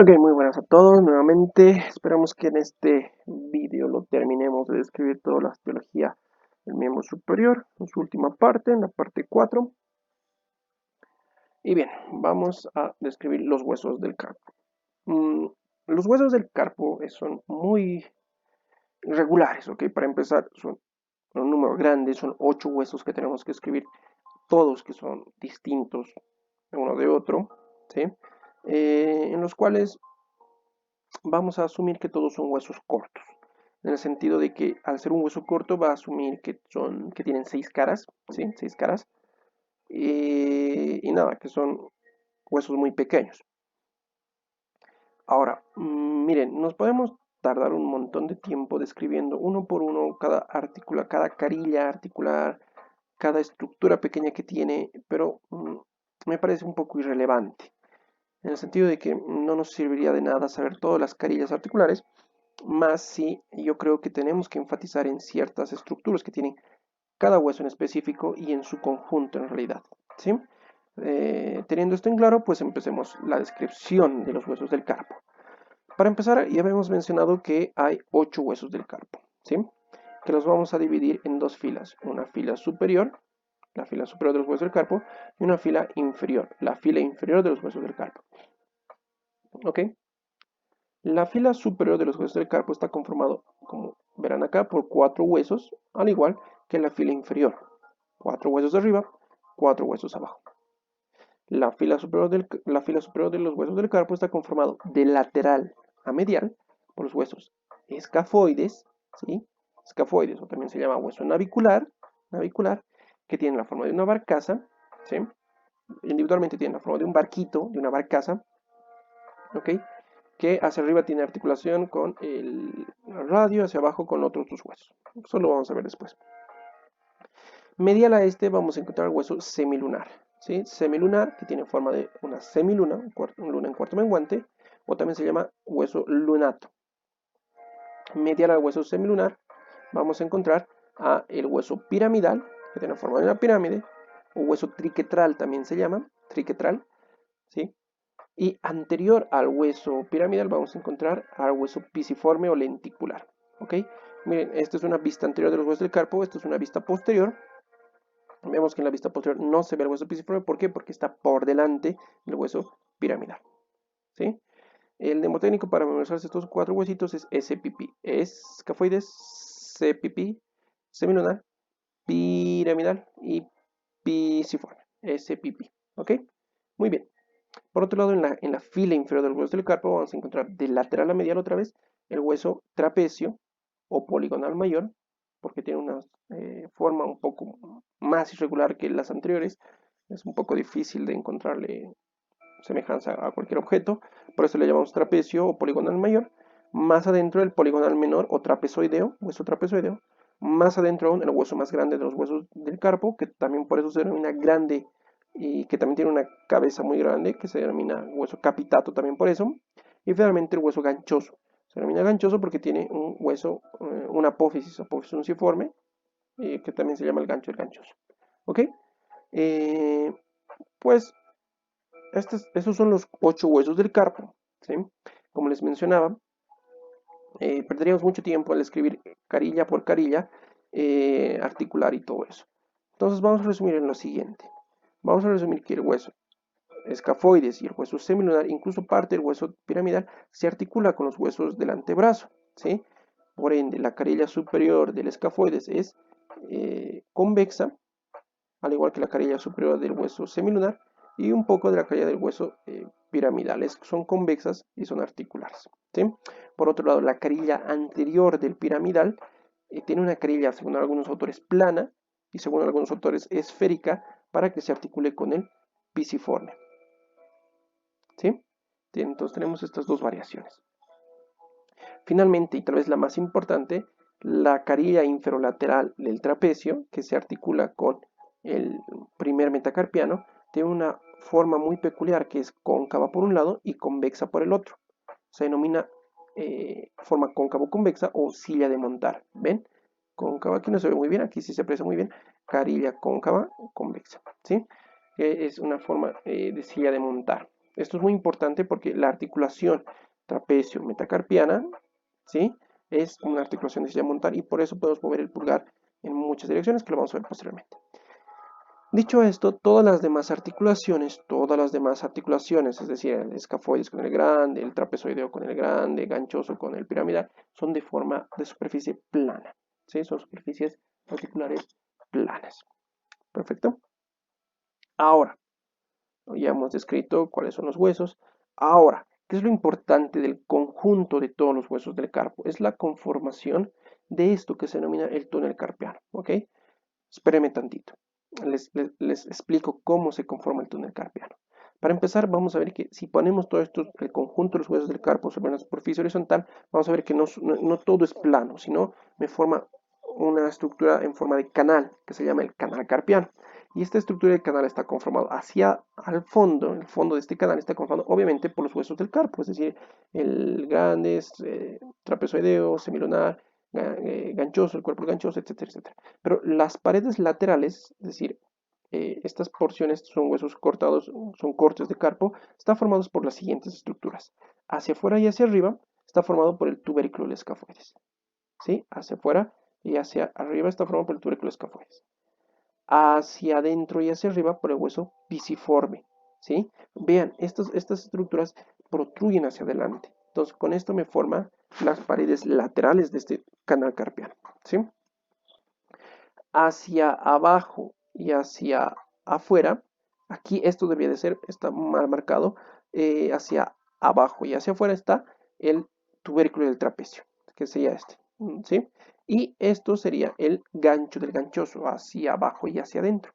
Ok, muy buenas a todos nuevamente. Esperamos que en este vídeo lo terminemos de describir toda la osteología del miembro superior, en su última parte, en la parte 4. Y bien, vamos a describir los huesos del carpo. Los huesos del carpo son muy regulares, ¿ok? Para empezar, son un número grande, son 8 huesos que tenemos que escribir, todos que son distintos uno de otro, ¿sí? En los cuales vamos a asumir que todos son huesos cortos, en el sentido de que al ser un hueso corto va a asumir que tienen 6 caras, ¿sí? 6 caras, y nada, que son huesos muy pequeños. Ahora, miren, nos podemos tardar un montón de tiempo describiendo uno por uno cada artícula, cada carilla articular, cada estructura pequeña que tiene, pero me parece un poco irrelevante, en el sentido de que no nos serviría de nada saber todas las carillas articulares, más si yo creo que tenemos que enfatizar en ciertas estructuras que tienen cada hueso en específico y en su conjunto en realidad, ¿sí? Teniendo esto en claro, pues empecemos la descripción de los huesos del carpo. Para empezar, ya habíamos mencionado que hay 8 huesos del carpo, ¿sí? Que los vamos a dividir en dos filas, una fila superior, la fila superior de los huesos del carpo, y una fila inferior, la fila inferior de los huesos del carpo, ¿ok? La fila superior de los huesos del carpo está conformado, como verán acá, por 4 huesos, al igual que la fila inferior. 4 huesos arriba, 4 huesos abajo. La fila superior de los huesos del carpo está conformado de lateral a medial por los huesos escafoides, ¿sí? Escafoides, o también se llama hueso navicular, que tiene la forma de una barcaza, ¿sí? Individualmente tiene la forma de un barquito, de una barcaza, ¿ok? Que hacia arriba tiene articulación con el radio, hacia abajo con otros dos huesos. Eso lo vamos a ver después. Medial a este vamos a encontrar el hueso semilunar, ¿sí? Semilunar, que tiene forma de una semiluna, un luna en cuarto menguante, o también se llama hueso lunato. Medial al hueso semilunar vamos a encontrar a el hueso piramidal, que tiene forma de una pirámide, o hueso triquetral también se llama, triquetral, ¿sí? Y anterior al hueso piramidal vamos a encontrar al hueso pisiforme o lenticular, ¿ok? Miren, esta es una vista anterior de los huesos del carpo, esta es una vista posterior. Vemos que en la vista posterior no se ve el hueso pisiforme, ¿por qué? Porque está por delante del hueso piramidal, ¿sí? El mnemotécnico para memorizarse estos 4 huesitos es SPP, escafoides, CPP, semilunar, piramidal y pisiforme, SPP, ¿ok? Muy bien. Por otro lado, en la fila inferior del hueso del carpo vamos a encontrar de lateral a medial otra vez el hueso trapecio o poligonal mayor, porque tiene una forma un poco más irregular que las anteriores. Es un poco difícil de encontrarle semejanza a cualquier objeto, por eso le llamamos trapecio o poligonal mayor. Más adentro el poligonal menor o trapezoideo, hueso trapezoideo. Más adentro aún el hueso más grande de los huesos del carpo, que también por eso se denomina grande y que también tiene una cabeza muy grande, que se denomina hueso capitato también por eso. Y finalmente el hueso ganchoso. Se denomina ganchoso porque tiene un hueso, una apófisis unciforme, que también se llama el ganchoso. ¿Ok? Eh, pues esos son los 8 huesos del carpo, ¿sí? Como les mencionaba, perderíamos mucho tiempo al escribir carilla por carilla, articular y todo eso. Entonces vamos a resumir en lo siguiente. Vamos a resumir que el hueso escafoides y el hueso semilunar, incluso parte del hueso piramidal, se articula con los huesos del antebrazo, ¿sí? Por ende, la carilla superior del escafoides es convexa, al igual que la carilla superior del hueso semilunar, y un poco de la carilla del hueso piramidal. Son convexas y son articulares, ¿sí? Por otro lado, la carilla anterior del piramidal tiene una carilla, según algunos autores, plana y según algunos autores esférica para que se articule con el pisiforme, ¿sí? Entonces tenemos estas dos variaciones. Finalmente, y tal vez la más importante, la carilla inferolateral del trapecio, que se articula con el primer metacarpiano, tiene una forma muy peculiar que es cóncava por un lado y convexa por el otro. Se denomina forma cóncavo-convexa o silla de montar. ¿Ven? Cóncava aquí no se ve muy bien, aquí sí se aprecia muy bien. Carilla cóncava convexa, ¿sí? Es una forma de silla de montar. Esto es muy importante porque la articulación trapecio-metacarpiana, ¿sí? Es una articulación de silla montar y por eso podemos mover el pulgar en muchas direcciones, que lo vamos a ver posteriormente. Dicho esto, todas las demás articulaciones, es decir, el escafoides con el grande, el trapezoideo con el grande, ganchoso con el piramidal, son de forma de superficie plana, ¿sí? Son superficies articulares planas. Perfecto. Ahora, ya hemos descrito cuáles son los huesos. Ahora, ¿qué es lo importante del conjunto de todos los huesos del carpo? Es la conformación de esto que se denomina el túnel carpiano, ¿ok? Espérenme tantito. Les explico cómo se conforma el túnel carpiano. Para empezar, vamos a ver que si ponemos todo esto, el conjunto de los huesos del carpo sobre una superficie horizontal, vamos a ver que no todo es plano, sino me forma una estructura en forma de canal, que se llama el canal carpiano. Y esta estructura del canal está conformado hacia al fondo, el fondo de este canal está conformado obviamente por los huesos del carpo, es decir, el grande, trapezoideo, semilunar, ganchoso, el cuerpo ganchoso, etcétera, etcétera. Pero las paredes laterales, es decir, estas porciones son huesos cortados, son cortes de carpo, están formados por las siguientes estructuras. Hacia afuera y hacia arriba está formado por el tubérculo del escafoides. ¿Sí? Hacia afuera y hacia arriba está formado por el tubérculo escafoides. Hacia adentro y hacia arriba por el hueso pisiforme. ¿Sí? Vean, estas estructuras protruyen hacia adelante. Entonces, con esto me forman las paredes laterales de este canal carpiano. ¿Sí? Hacia abajo y hacia afuera, aquí esto debería de ser, está mal marcado, hacia abajo y hacia afuera está el tubérculo del trapecio, que sería este, ¿sí? Y esto sería el gancho del ganchoso, hacia abajo y hacia adentro.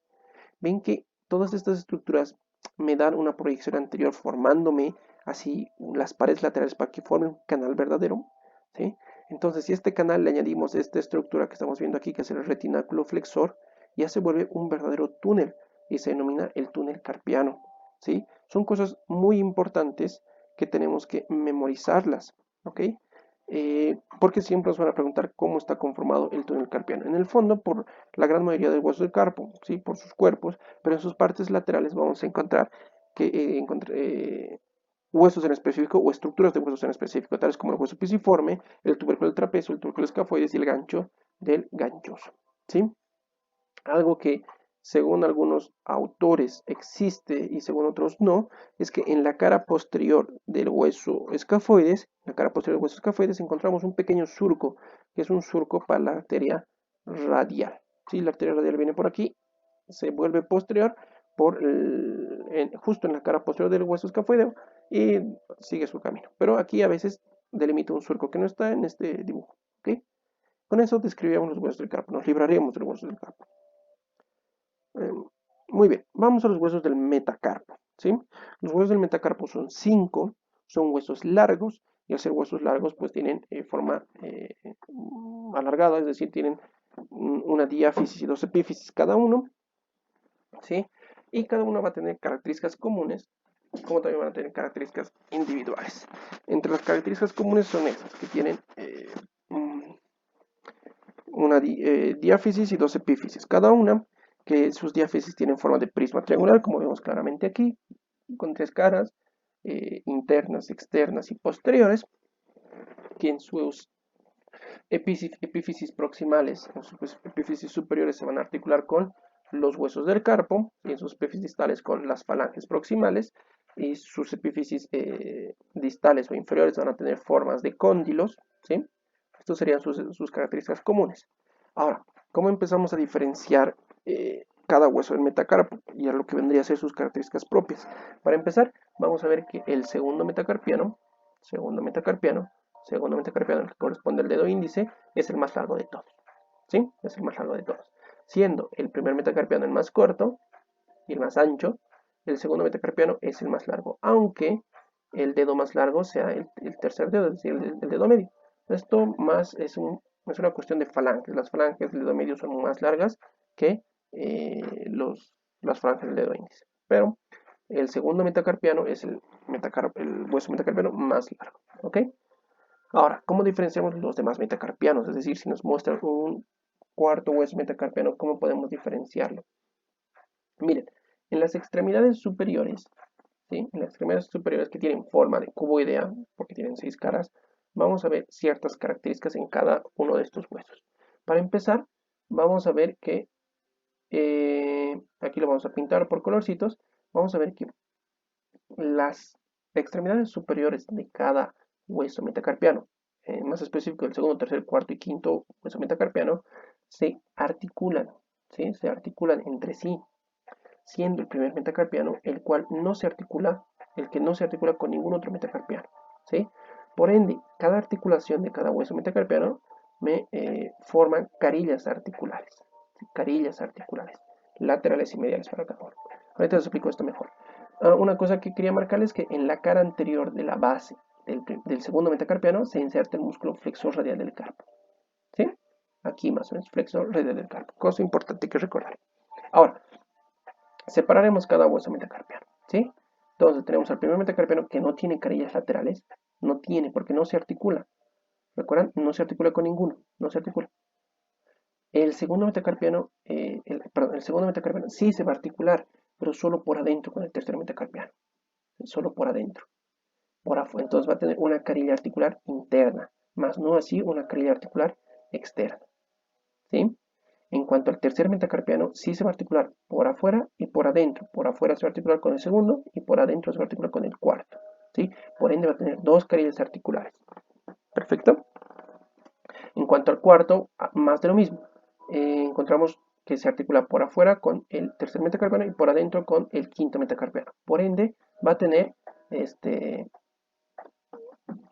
Ven que todas estas estructuras me dan una proyección anterior formándome así las paredes laterales para que formen un canal verdadero, ¿sí? Entonces, si a este canal le añadimos esta estructura que estamos viendo aquí, que es el retináculo flexor, ya se vuelve un verdadero túnel y se denomina el túnel carpiano, ¿sí? Son cosas muy importantes que tenemos que memorizarlas, ¿ok? Porque siempre nos van a preguntar cómo está conformado el túnel carpiano. En el fondo, por la gran mayoría del hueso del carpo, ¿sí? Por sus cuerpos, pero en sus partes laterales vamos a encontrar que huesos en específico o estructuras de huesos en específico, tales como el hueso pisiforme, el tubérculo del trapecio, el tubérculo escafoides y el gancho del ganchoso, ¿sí? Algo que según algunos autores existe y según otros no, es que en la cara posterior del hueso escafoides, encontramos un pequeño surco, que es un surco para la arteria radial. ¿Sí? La arteria radial viene por aquí, se vuelve posterior justo en la cara posterior del hueso escafoideo y sigue su camino. Pero aquí a veces delimita un surco que no está en este dibujo. ¿Okay? Con eso describíamos los huesos del carpo, nos libraríamos de los huesos del carpo. Muy bien, vamos a los huesos del metacarpo. ¿Sí? Los huesos del metacarpo son 5, son huesos largos, y al ser huesos largos pues tienen forma alargada, es decir, tienen una diáfisis y dos epífisis cada uno, ¿sí? Y cada uno va a tener características comunes, como también van a tener características individuales. Entre las características comunes son esas, que tienen una diáfisis y dos epífisis cada una, que sus diáfisis tienen forma de prisma triangular, como vemos claramente aquí, con tres caras, internas, externas y posteriores, que en sus epífisis proximales, en sus epífisis superiores se van a articular con los huesos del carpo, y en sus epífisis distales con las falanges proximales, y sus epífisis distales o inferiores van a tener formas de cóndilos, ¿sí? Estas serían sus características comunes. Ahora, ¿cómo empezamos a diferenciar cada hueso del metacarpo y a lo que vendría a ser sus características propias? Para empezar, vamos a ver que el segundo metacarpiano, el que corresponde al dedo índice, es el más largo de todos. ¿Sí? Es el más largo de todos. Siendo el primer metacarpiano el más corto y el más ancho, el segundo metacarpiano es el más largo, aunque el dedo más largo sea el tercer dedo, es decir, el dedo medio. Esto más es una cuestión de falanges. Las falanges del dedo medio son más largas que las falanges del dedo índice. Pero el segundo metacarpiano es el hueso metacarpiano más largo. ¿Ok? Ahora, ¿cómo diferenciamos los demás metacarpianos? Es decir, si nos muestran un cuarto hueso metacarpiano, ¿cómo podemos diferenciarlo? Miren, en las extremidades superiores ¿sí? En las extremidades superiores que tienen forma de cuboidea, porque tienen 6 caras, vamos a ver ciertas características en cada uno de estos huesos. Para empezar, vamos a ver que, aquí lo vamos a pintar por colorcitos, vamos a ver que las extremidades superiores de cada hueso metacarpiano, más específico el segundo, tercer, cuarto y quinto hueso metacarpiano, se articulan, ¿sí? Se articulan entre sí, siendo el primer metacarpiano el cual no se articula, el que no se articula con ningún otro metacarpiano, ¿sí? Por ende, cada articulación de cada hueso metacarpiano me forman carillas articulares, ¿sí? Carillas articulares, laterales y mediales para cada uno. Ahorita les explico esto mejor. Una cosa que quería marcarles es que en la cara anterior de la base del segundo metacarpiano se inserta el músculo flexor radial del carpo, ¿sí? Aquí más o menos, flexor radial del carpo. Cosa importante que recordar. Ahora, separaremos cada hueso metacarpiano, ¿sí? Entonces tenemos al primer metacarpiano que no tiene carillas laterales, no tiene porque no se articula. ¿Recuerdan? No se articula con ninguno, no se articula. El segundo metacarpiano, el segundo metacarpiano sí se va a articular, pero solo por adentro con el tercer metacarpiano, solo por adentro. Por afuera, entonces va a tener una carilla articular interna, más no así una carilla articular externa, ¿sí? En cuanto al tercer metacarpiano, sí se va a articular por afuera y por adentro. Por afuera se va a articular con el segundo y por adentro se va a articular con el cuarto, ¿sí? Por ende va a tener dos carillas articulares. ¿Perfecto? En cuanto al cuarto, más de lo mismo. Encontramos que se articula por afuera con el tercer metacarpiano y por adentro con el quinto metacarpiano. Por ende, va a tener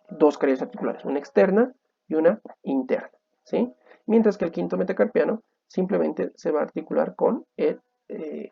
dos carillas articulares, una externa y una interna, ¿sí? Mientras que el quinto metacarpiano simplemente se va a articular con el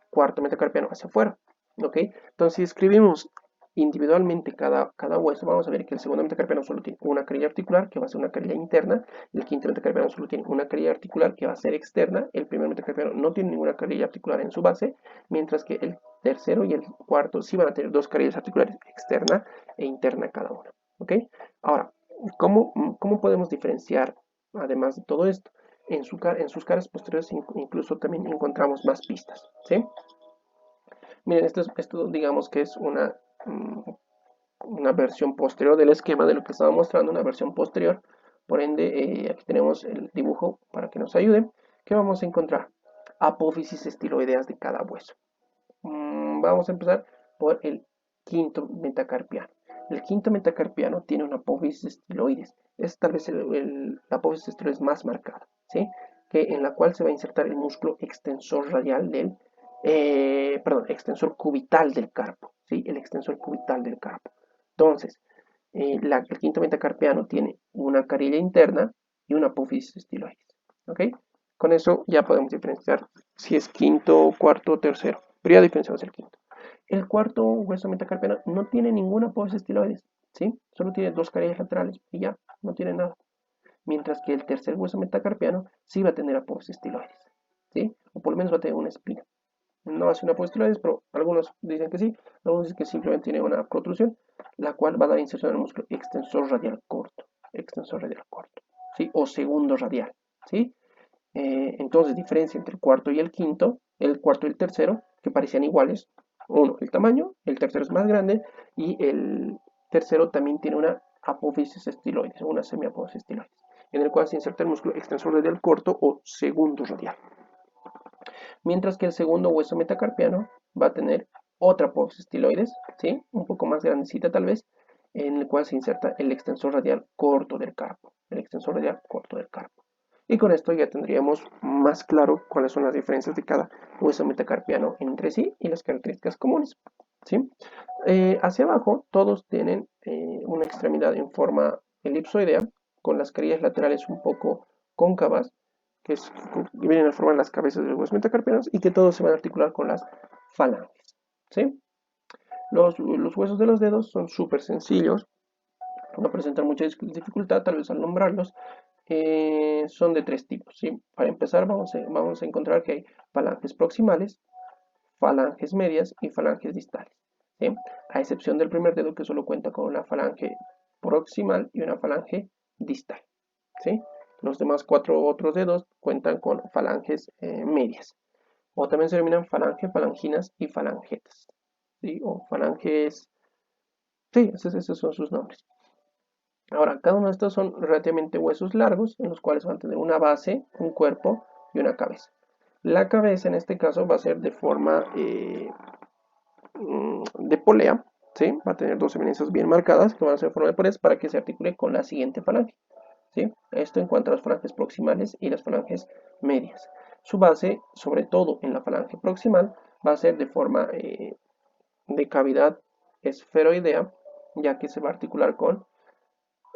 cuarto metacarpiano hacia afuera, ¿ok? Entonces, si escribimos individualmente cada hueso, vamos a ver que el segundo metacarpiano solo tiene una carilla articular, que va a ser una carilla interna, el quinto metacarpiano solo tiene una carilla articular, que va a ser externa, el primer metacarpiano no tiene ninguna carilla articular en su base, mientras que el tercero y el cuarto sí van a tener dos carillas articulares, externa e interna cada una, ¿ok? Ahora, ¿cómo podemos diferenciar, además de todo esto? En sus caras posteriores incluso también encontramos más pistas, ¿sí? Miren, esto digamos que es una versión posterior del esquema de lo que estaba mostrando, una versión posterior. Por ende, aquí tenemos el dibujo para que nos ayude. ¿Qué vamos a encontrar? Apófisis estiloideas de cada hueso. Vamos a empezar por el quinto metacarpiano. El quinto metacarpiano tiene una apófisis estiloides. Es tal vez la apófisis estiloides más marcada, ¿sí? En la cual se va a insertar el músculo extensor radial extensor cubital del carpo, ¿sí? El extensor cubital del carpo. Entonces, el quinto metacarpiano tiene una carilla interna y una apófisis estiloides, ¿ok? Con eso ya podemos diferenciar si es quinto, cuarto o tercero. Pero ya diferenciamos el quinto. El cuarto hueso metacarpiano no tiene ninguna apófisis estiloides, ¿sí? Solo tiene dos carillas laterales y ya, no tiene nada. Mientras que el tercer hueso metacarpiano sí va a tener apófisis estiloides, ¿sí? O por lo menos va a tener una espina. No hace una apófisis estiloides, pero algunos dicen que sí, algunos dicen que simplemente tiene una protrusión, la cual va a dar inserción en el músculo extensor radial corto, ¿sí? O segundo radial, ¿sí? Entonces, diferencia entre el cuarto y el tercero, que parecían iguales. Uno, el tamaño, el tercero es más grande y el tercero también tiene una apófisis estiloides, una semiapófisis estiloides, en el cual se inserta el músculo extensor radial corto o segundo radial. Mientras que el segundo hueso metacarpiano va a tener otra apófisis estiloides, ¿sí? Un poco más grandecita tal vez, en el cual se inserta el extensor radial corto del carpo, el extensor radial corto del carpo. Y con esto ya tendríamos más claro cuáles son las diferencias de cada hueso metacarpiano entre sí y las características comunes, ¿sí? Hacia abajo todos tienen una extremidad en forma elipsoidea, con las carillas laterales un poco cóncavas, que vienen a formar las cabezas de los huesos metacarpianos y que todos se van a articular con las falanges, ¿sí? Los huesos de los dedos son súper sencillos, no presentan mucha dificultad tal vez al nombrarlos. Son de tres tipos, ¿sí? Para empezar vamos a encontrar que hay falanges proximales, falanges medias y falanges distales, ¿sí? A excepción del primer dedo que solo cuenta con una falange proximal y una falange distal, ¿sí? Los demás cuatro otros dedos cuentan con falanges medias, o también se denominan falange, falanginas y falangetas, ¿sí? O falanges, sí, esos son sus nombres. Ahora, cada uno de estos son relativamente huesos largos, en los cuales van a tener una base, un cuerpo y una cabeza. La cabeza en este caso va a ser de forma de polea, ¿sí? Va a tener dos eminencias bien marcadas que van a ser de forma de poleas para que se articule con la siguiente falange, ¿sí? Esto en cuanto a las falanges proximales y las falanges medias. Su base, sobre todo en la falange proximal, va a ser de forma de cavidad esferoidea, ya que se va a articular con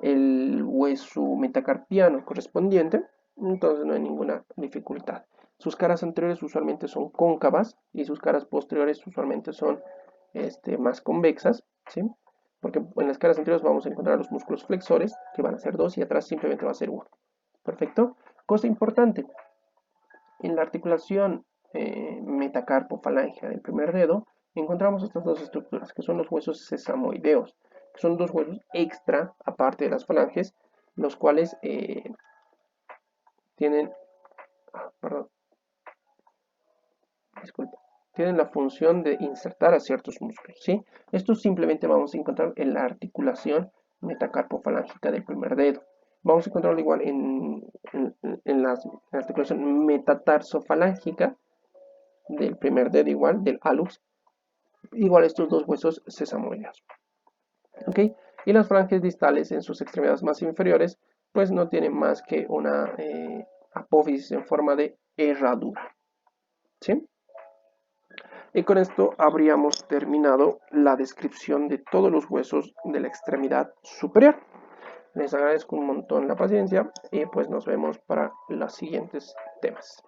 el hueso metacarpiano correspondiente, entonces no hay ninguna dificultad. Sus caras anteriores usualmente son cóncavas y sus caras posteriores usualmente son más convexas, ¿sí? Porque en las caras anteriores vamos a encontrar los músculos flexores, que van a ser dos, y atrás simplemente va a ser uno. Perfecto. Cosa importante, en la articulación metacarpo-falángea del primer dedo, encontramos estas dos estructuras, que son los huesos sesamoideos, que son dos huesos extra, aparte de las falanges, los cuales tienen, perdón, disculpa, tienen la función de insertar a ciertos músculos, ¿sí? Esto simplemente vamos a encontrar en la articulación metacarpofalángica del primer dedo. Vamos a encontrarlo igual en la articulación metatarsofalángica del primer dedo, igual del hallux, igual estos dos huesos sesamoideos. ¿Ok? Y las falanges distales en sus extremidades más inferiores, pues no tienen más que una apófisis en forma de herradura. ¿Sí? Y con esto habríamos terminado la descripción de todos los huesos de la extremidad superior. Les agradezco un montón la paciencia y pues nos vemos para los siguientes temas.